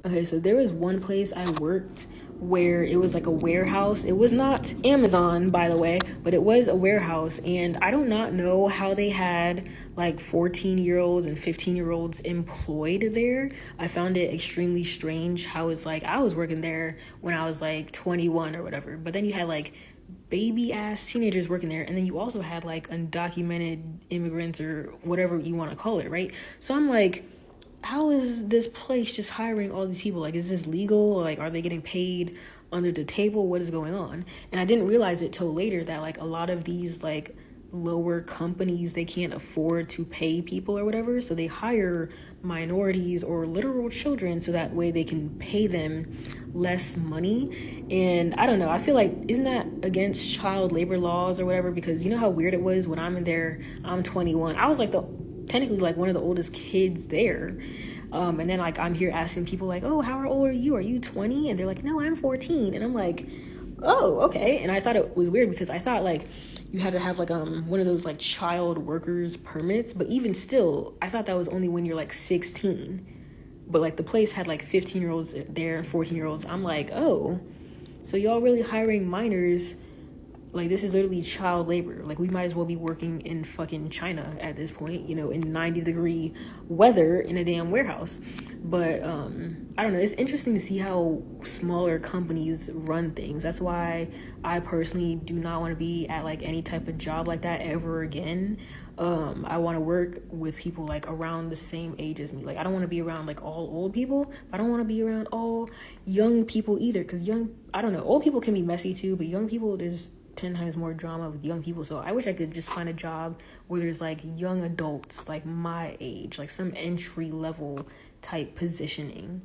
Okay, so there was one place I worked where it was like a warehouse. It was not Amazon, by the way, but it was a warehouse. And I do not know how they had like 14-year-olds and 15-year-olds employed there. I found it extremely strange how it's like I was working there when I was like 21 or whatever. But then you had like baby ass teenagers working there, and then you also had like undocumented immigrants or whatever you want to call it, right? So I'm like, how is this place just hiring all these people? Like, is this legal? Like, are they getting paid under the table? What is going on? And I didn't realize it till later that like a lot of these like lower companies, they can't afford to pay people or whatever, so they hire minorities or literal children so that way they can pay them less money. And I don't know, I feel like, isn't that against child labor laws or whatever? Because you know how weird it was when I'm in there, I'm 21, I was like the technically like one of the oldest kids there. And then like I'm here asking people like, oh, how old are you? Are you 20? And they're like, no, I'm 14. And I'm like, oh, okay. And I thought it was weird because I thought like you had to have like one of those like child workers permits, but even still, I thought that was only when you're like 16. But like the place had like 15-year-olds there and 14-year-olds. I'm like, oh, so y'all really hiring minors? Like, this is literally child labor. Like, we might as well be working in fucking China at this point, you know, in 90-degree weather in a damn warehouse. But I don't know, it's interesting to see how smaller companies run things. That's why I personally do not want to be at like any type of job like that ever again. I want to work with people like around the same age as me. Like, I don't want to be around like all old people, but I don't want to be around all young people either, because I don't know, old people can be messy too, but young people, there's 10 times more drama with young people. So I wish I could just find a job where there's like young adults like my age, like some entry level type positioning.